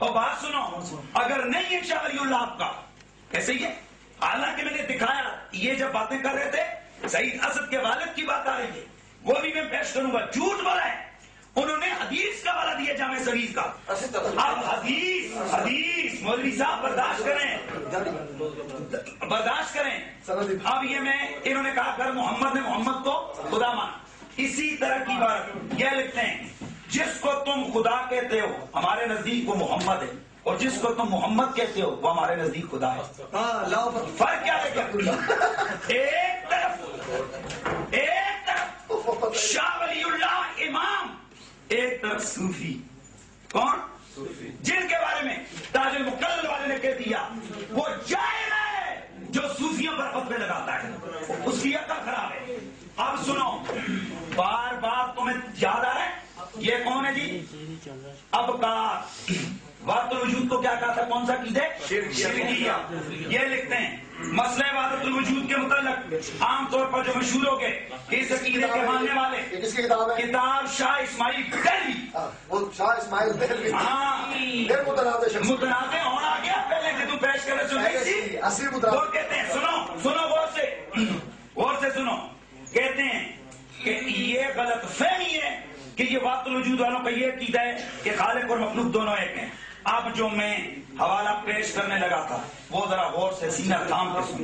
اور بات سنو، اگر نہیں ہے شاہ ولی اللہ آپ کا ایسے ہی ہے، حالانکہ میں نے دکھایا یہ جب باتیں کر رہے تھے سعید اسد کے والد کی بات آ رہی ہے، وہ بھی میں پیش کروں گا، جھوٹ بولا ہے انہوں نے حدیث کا حوالہ دیا جامع صغیر کا۔ اب حدیث مولوی صاحب برداشت کریں۔ اب یہ میں انہوں نے کہا اگر محمد نے محمد کو خدا مانا، اسی طرح کی بات یہ لکھتے ہیں جس کو تم خدا کہتے ہو ہمارے نزدیک وہ محمد ہے، اور جس کو تم محمد کہتے ہو وہ ہمارے نزدیک خدا ہے۔ فرق کیا ہے؟ ایک طرف شاہ ولی اللہ امام، ایک طرف صوفی۔ کون؟ جن کے بارے میں تاج المقلد والے نے کہہ دیا وہ جاہل ہے جو صوفیوں پر فتوے لگاتا ہے، اس کی عقل خراب ہے۔ اب سنو، بار بار تمہیں یاد آ رہا ہے یہ کون ہے جی؟ ابکار وحدت الوجود کو کیا کہا تھا؟ کون سا عقیدہ؟ شرکیہ۔ یہ لکھتے ہیں مسئلہ وحدت الوجود کے متعلق عام طور پر جو مشہور ہو گئے اس عقیدے کے ماننے والے، کس کی کتاب ہے؟ کتاب شاہ اسماعیل دہلوی۔ وہ شاہ اسماعیل دہلوی، ہاں متنازع ہونا گیا پہلے کہ تم پیش کرے سنی وہ کہتے ہیں، سنو غور سے سنو، کہتے ہیں کہ یہ غلط فہمی ہے کہ یہ وحدت الوجود والوں کا یہ عقیدہ ہے کہ خالق اور مخلوق دونوں ایک ہیں۔ اب جو میں حوالہ پیش کرنے لگا تھا وہ ذرا غور سے سینہ تھام کے سن،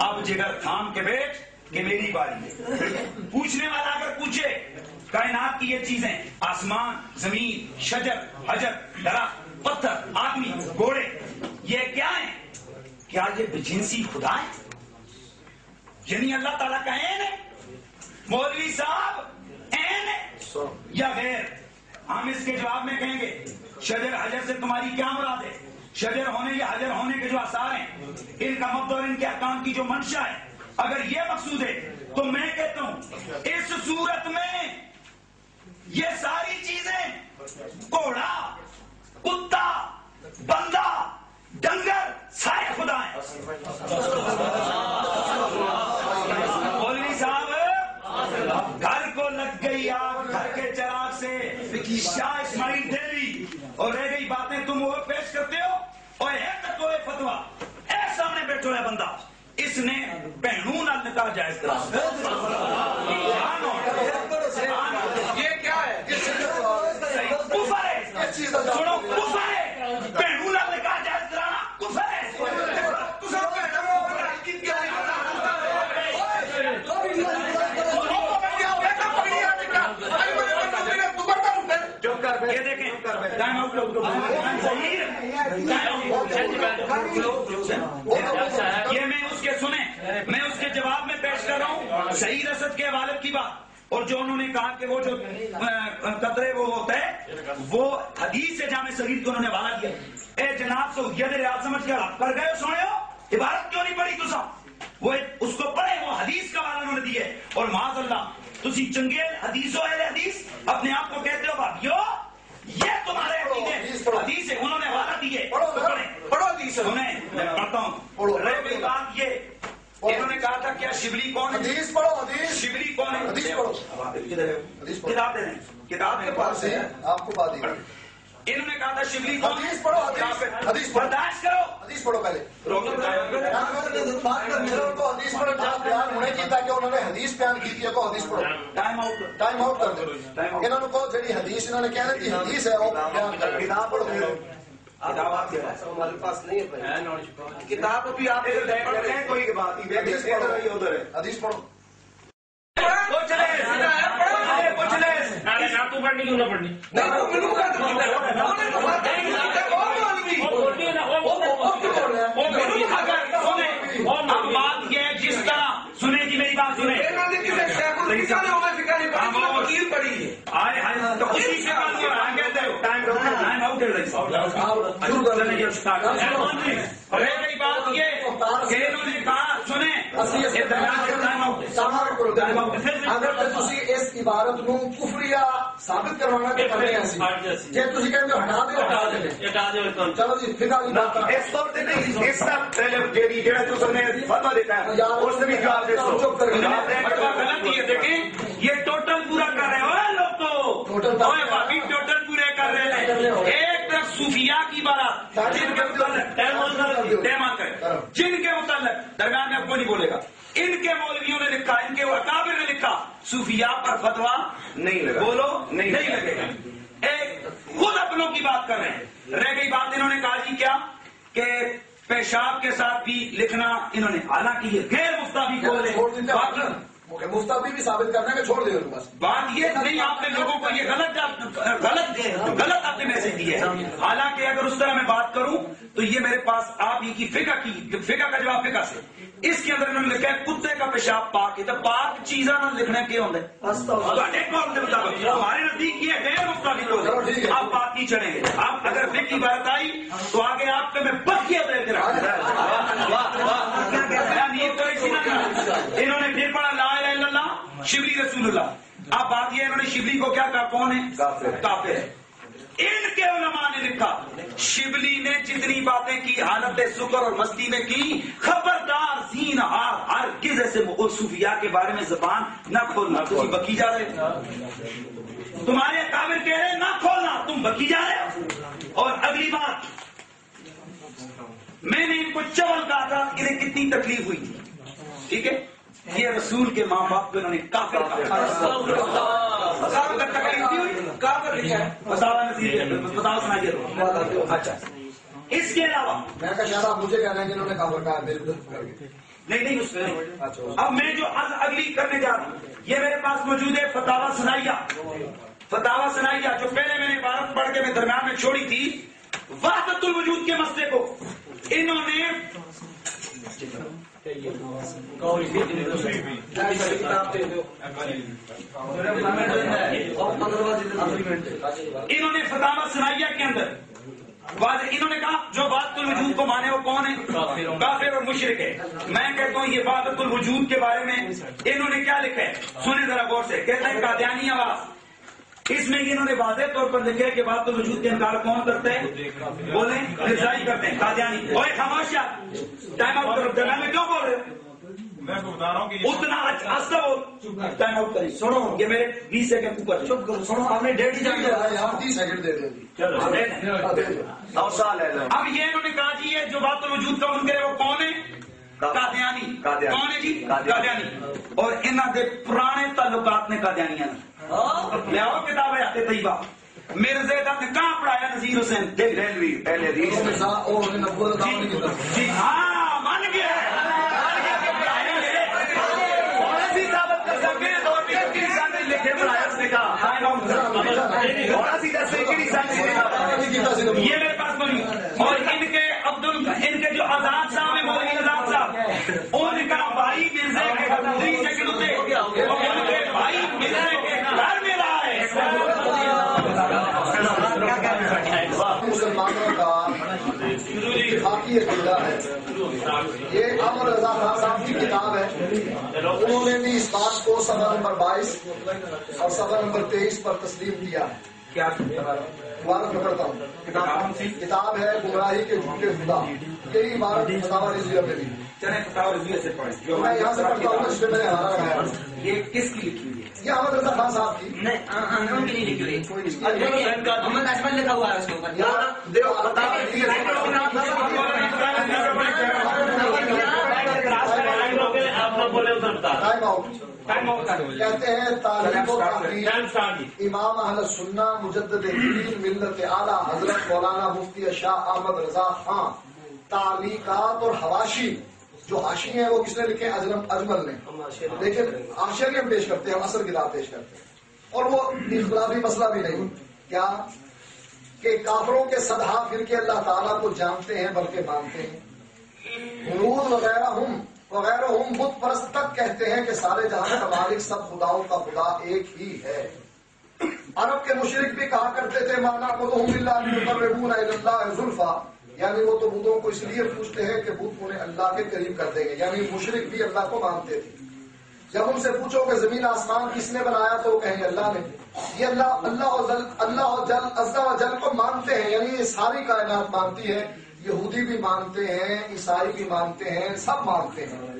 اب جگر تھام کے بیٹھ کہ میری باری ہے۔ پوچھنے والا اگر پوچھے کائنات کی یہ چیزیں، آسمان، زمین، شجر، حجر، درخت، پتھر، آدمی، گھوڑے، یہ کیا ہیں؟ کیا یہ بجنسی خدا ہے؟ یعنی اللہ تعالیٰ کا عین ہے؟ مولوی صاحب عین ہے یا غیر؟ ہم اس کے جواب میں کہیں گے شجر حجر سے تمہاری کیا مراد ہے؟ شجر ہونے یا حجر ہونے کے جو آثار ہیں، ان کا مبدا اور ان کے احکام کی جو منشا ہے، اگر یہ مقصود ہے تو میں کہتا ہوں اس صورت میں یہ ساری چیزیں، گھوڑا، کتا، بندہ، ڈنگر، سارے خدا ہیں۔ مولوی صاحب گھر کو لگ گئی آگ گھر کے چراغ سے، شاہ اسماعیل دہلوی، اور رہ گئی باتیں تم وہ پیش کرتے ہو، اور ہے تک کوئی فتوا اے سامنے بیٹھو ہے بندہ، اس نے بہنون نکاح جائز کرا۔ یہ کیا ہے؟ کفر ہے، سنو کفر ہے، بہنون نکاح جائز کرانا کفر ہے۔ یہ دیکھیں ٹائم آؤٹ یہ میں اس کے سنیں، میں اس کے جواب میں پیش کر رہا ہوں سعید اسد کے والد کی بات، اور جو انہوں نے کہا کہ وہ جو قطرے وہ ہوتا ہے وہ حدیث سے جامع صغیر کو انہوں نے حوالہ دیا۔ اے جناب سعودیہ نے ریاض سمجھ کے آپ کر گئے سونے ہو، عبارت کیوں نہیں پڑھی تسا؟ وہ اس کو پڑھے، وہ حدیث کا حوالہ انہوں نے دیا، اور معاذ اللہ تسی چنگیل حدیث و اہل حدیث اپنے آپ کو کہتے ہو بھائیو، یہ تمہارے حدیث ہے، انہوں نے حوالہ دیے، پڑھو حدیث، سنیں میں پڑھتا ہوں۔ رہ گئی بات یہ، انہوں نے کہا تھا کیا شبلی کون ہے؟ حدیث پڑھو، حدیث شبلی کون ہے؟ حدیث پڑھو، کتاب دے دیں، کتاب کے پاس ہے آپ کو بات دی۔ انہوں نے کہا تھا شبلی کون؟ حدیث پڑھو، حدیث پڑھو، برداشت کرو، حدیث پڑھو پہلے۔ حدیث پڑھو، جہاں بیان ہونے کی تاکہ انہوں نے حدیث بیان کی تھی، کو حدیث پڑھو، ٹائم آؤٹ کر دو۔ انہوں نے کہو جڑی حدیث انہوں نے کہہ رہی تھی حدیث ہے وہ بیان کر، کتاب پڑھو۔ ہمارے پاس نہیں ہے کتاب، بھی آپ کوئی بات ادھر حدیث پڑھو۔ تو پڑھنی کیوں نہ پڑھنی؟ بات یہ ہے جس طرح سنیں جی میری بات سنیں، وکیل پڑھی ہے آئے ہائے تو اسی سے بات ہو رہا ہے، ٹائم آؤٹ ہے رہی رہ گئی بات یہ کہ انہوں نے کہا سنیں اگر تسی اس عبارت نو کفریہ ثابت کروانا کہ کرنے ہیں جی تسی کہتے ہو ہٹا دے، چلو جی فقہ کی بات اس طور سے نہیں، اس کا پہلے جیڑی جیڑا تو سب نے فتویٰ دیتا ہے اس نے بھی جواب دے سو غلط یہ دیکھیں، یہ ٹوٹل پورا کر رہے ہو لوگ، تو بھابی ٹوٹل پورے کر رہے ہیں، ایک طرف صوفیاء کی بارات جن کے متعلق درمیان میں اب کوئی نہیں بولے گا، ان کے مولویوں نے لکھا، ان کے اکابر نے لکھا صوفیاء پر فتوا نہیں لگا، بولو نہیں لگے گا. ایک خود اپنوں کی بات کر رہے ہیں. رہ گئی بات انہوں نے کہا جی کیا کہ پیشاب کے ساتھ بھی لکھنا انہوں نے، حالانکہ یہ غیر مفتابی کو مفتابی بھی ثابت کرنا ہے کہ چھوڑ دے بس. بات یہ نہیں، آپ نے لوگوں کو یہ غلط آپ نے میسج دی ہے. حالانکہ اگر اس طرح میں بات کروں تو یہ میرے پاس آپ ہی کی فقہ کا جواب فقہ سے. اس کے اندر انہوں نے لکھا ہے کتے کا پیشاب پاک ہے، تو پاک چیزاں نہ لکھنا کیا ہوتا ہے ہمارے نزدیک یہ غیر مفتابی کو آپ بات نہیں چڑھیں گے. آپ اگر فقہ کی بات آئی تو آگے آپ کو میں بخیہ دے کے رکھوں. انہوں نے پھر پڑھا لا الہ الا اللہ شبلی رسول اللہ. اب بات یہ انہوں نے شبلی کو کیا کہا، کون ہے؟ کافر ہے. ان کے علماء نے لکھا شبلی نے جتنی باتیں کی حالت سکر اور مستی میں کی، خبردار زین ہر کس ایسے صوفیاء کے بارے میں زبان نہ کھولنا. تم بکی جا رہے، تمہارے اکابر کہہ رہے نہ کھولنا، تم بکی جا رہے. اور اگلی بات میں نے ان کو چول کہا تھا، انہیں کتنی تکلیف ہوئی تھی. ٹھیک ہے، یہ رسول کے ماں باپ کو انہوں نے کافر کہا. اچھا اس کے علاوہ میں کہا شاید آپ مجھے کہنا ہے کہ انہوں نے کافر کہا نہیں اس میں. اب میں جو اگلی کرنے جا رہا ہوں یہ میرے پاس موجود ہے فتاوا ثنائیہ جو پہلے میں نے عبارت پڑھ کے میں درمیان میں چھوڑی تھی. وحدت الوجود کے مسئلے کو انہوں نے فتاوا ثنائیہ کے اندر انہوں نے کہا جو وحدت الوجود کو مانے وہ کون ہے؟ کافر اور مشرک ہے. میں کہتا ہوں یہ وحدت الوجود کے بارے میں انہوں نے کیا لکھا ہے سنیں ذرا غور سے. کہتا ہے قادیانی آواز. اس میں انہوں نے واضح طور پر لکھا ہے کہ وحدت الوجود کا انکار کون کرتے ہیں؟ بولیں رضائی کرتے ہیں قادیانی. اوے خاموش ٹائم آؤٹ کرو. درمیان میں کیوں بول رہے ہیں؟ میں بتا رہا ہوں کہ اتنا اچھا بول. ٹائم آؤٹ کریے. سنو یہ میرے 20 سیکنڈ اوپر چپ کرو. سنو آپ نے 30 سیکنڈ دے دیں. اب یہ انہوں نے کہا جی یہ جو وحدت الوجود کا منکر ہے وہ کون ہے؟ قادیانی. کون ہے جی؟ قادیانی. اور انہوں کے پرانے تعلقات نے قادیانیاں لے آؤ کتابیں آتے طیبہ. مرزا صاحب نے کہاں پڑھایا نذیر حسین دہلوی پہلے جی ہاں مان گیا یہ میرے پاس بنی. اور ان کے جو آزاد صاحب ہیں مولوی آزاد صاحب ان کا بھائی مرزا کے بھائی مرزا کے گھر میں رہا ہے. مسلمانوں کا اتفاقی عقیدہ ہے. یہ احمد رضا خان صاحب کی کتاب ہے. انہوں نے بھی اس بات کو صفحہ نمبر 22 اور صفحہ نمبر 23 پر تسلیم کیا ہے. کیا عبارت میں پڑھتا ہوں. کتاب ہے گمراہی کے جھوٹے خدا. یہی عبارت فتاوا رضویہ میں بھی. چلیں فتاوا رضویہ سے پڑھیں جو میں یہاں سے پڑھتا ہوں جس میں میں نے ہمارا رکھا ہے. یہ کس کی لکھی ہوئی ہے؟ یہ احمد رضا خان صاحب کی. نہیں کی نہیں لکھی ہوئی. محمد اشمل لکھا ہوا ہے اس کے اوپر. کہتے ہیں تعلیم و تحقیق امام اہل سنہ مجدد دین ملت اعلیٰ حضرت مولانا مفتی شاہ احمد رضا خان. تعلیقات اور حواشی جو حاشی ہیں وہ کس نے لکھے؟ اجمل نے. لیکن حاشیہ بھی ہم پیش کرتے ہیں، اصل کتاب پیش کرتے ہیں. اور وہ اختلافی مسئلہ بھی نہیں کیا کہ کافروں کے صدہا پھر کے اللہ تعالیٰ کو جانتے ہیں بلکہ مانتے ہیں. حنود وغیرہ ہم بت پرست تک کہتے ہیں کہ سارے جہاں کا مالک سب خداؤں کا خدا ایک ہی ہے. عرب کے مشرک بھی کہا کرتے تھے مانا زلفا، یعنی وہ تو بتوں کو اس لیے پوچھتے ہیں کہ بت انہیں اللہ کے قریب کر دیں گے. یعنی مشرک بھی اللہ کو مانتے تھے. جب ان سے پوچھو کہ زمین آسمان کس نے بنایا تو وہ کہیں اللہ نے. یہ اللہ جل کو مانتے ہیں، یعنی یہ ساری کائنات مانتی ہے. یہودی بھی مانتے ہیں، عیسائی بھی مانتے ہیں، سب مانتے ہیں.